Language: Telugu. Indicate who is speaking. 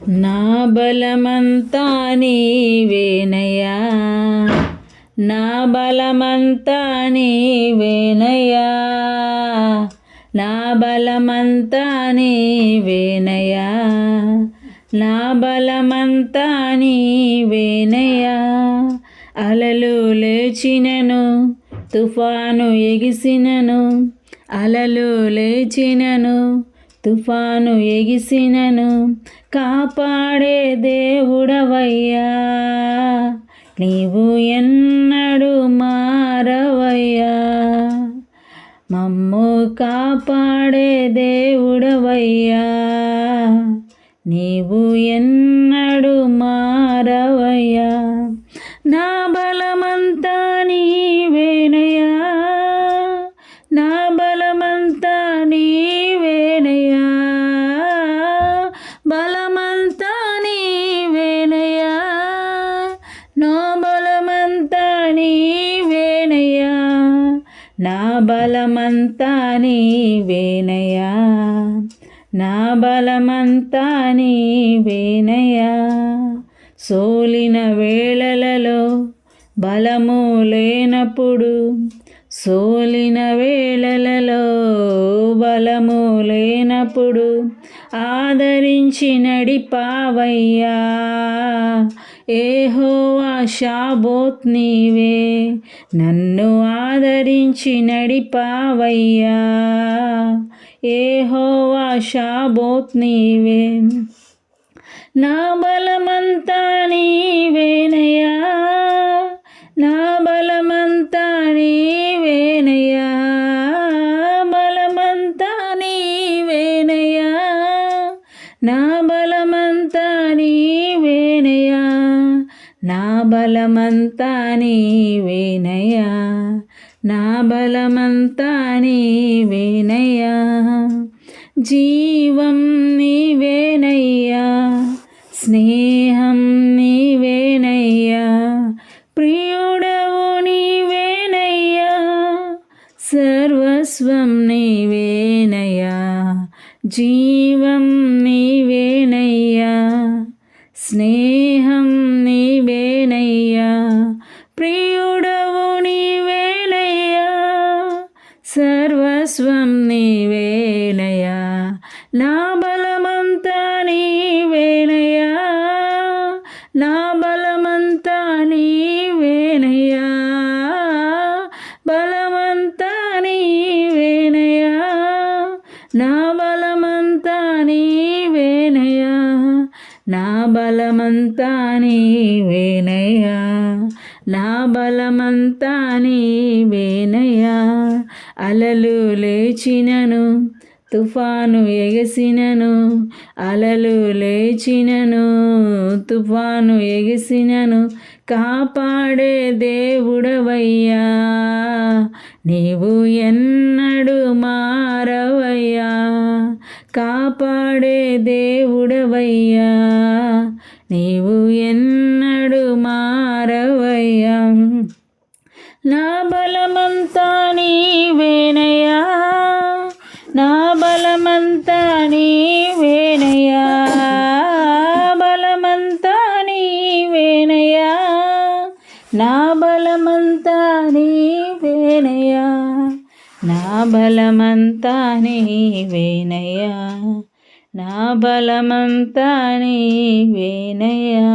Speaker 1: నా బలమంతా నీవేనయ్యా, నా బలమంతా నీవేనయ్యా, నా బలమంతా నీవేనయ్యా, నా బలమంతా నీవేనయ్యా. అలలు లేచినను తుఫాను ఎగిసినను, అలలు లేచినను తుఫాను ఎగిసినను, కాపాడే దేవుడవయ్యా, నీవు ఎన్నడూ మారవయ్యా. మమ్ము కాపాడే దేవుడవయ్యా, నీవు ఎన్నడూ మారవయ్యా. నా బలమంతా నీవేనయ్యా, నా బలమంతా నీవేనయ్యా, బలమంతా నీవేనయ్యా, నా బలమంతా నీవేనయ్యా, నా బలమంతా నీవేనయ్యా, నా బలమంతా నీవేనయ్యా. సోలిన వేళలలో బలము లేనప్పుడు, సోలిన వేళలలో బలము లేనప్పుడు ఆదరించి నడిపావయ్యా. యెహోవా షాబోత్ నీవే, నన్ను ఆదరించి నడిపావయ్యా. యెహోవా షాబోత్ నీవే, నా బలమంతా నీవేనయ్యా, నా బలమంతా నీవేనయ్యా, బలమంతా నీవేనయ్యా, నా బలమంతా నీవేనయ్యా, నా బలమంతా నీవేనయ్యా, నా బలమంతా నీవేనయ్యా. జీవం నీవేనయ్యా, స్నేహం నీవేనయ్యా, ప్రియుడవు నీవేనయ్యా, సర్వస్వం నీవేనయ్యా. జీవం నీవేనయ్యా, స్నేహం నీవేనయ్యా, ప్రియుడవు నీవేనయ్యా, సర్వస్వం నీవేనయ్యా. నా బలమంతా నీవేనయ్యా, నా బలమంతా నీవేనయ్యా, బలమంతా నీవేనయ్యా, నా బలమంతా నీవేనయ్యా, నా బలమంతా నీవేనయ్యా, నా బలమంతా నీవేనయ్యా. అలలు లేచినను తుఫాను ఎగసినను, అలలు లేచినను తుఫాను ఎగసినను, కాపాడే దేవుడవయ్యా, నీవు ఎన్నడూ మారవయ్యా. కాపాడే దేవుడవయ్యా, నీవు ఎన్నడూ మారవయ్యా. నా బలమంతా నీవేనయ్యా, నా బలమంతా నీవేనయ్యా, బలమంతా నీవేనయ్యా, నా బలమంతా నీవేనయ్యా, నా బలమంతా నీవేనయ్యా, నా బలమంతా నీవేనయ్యా.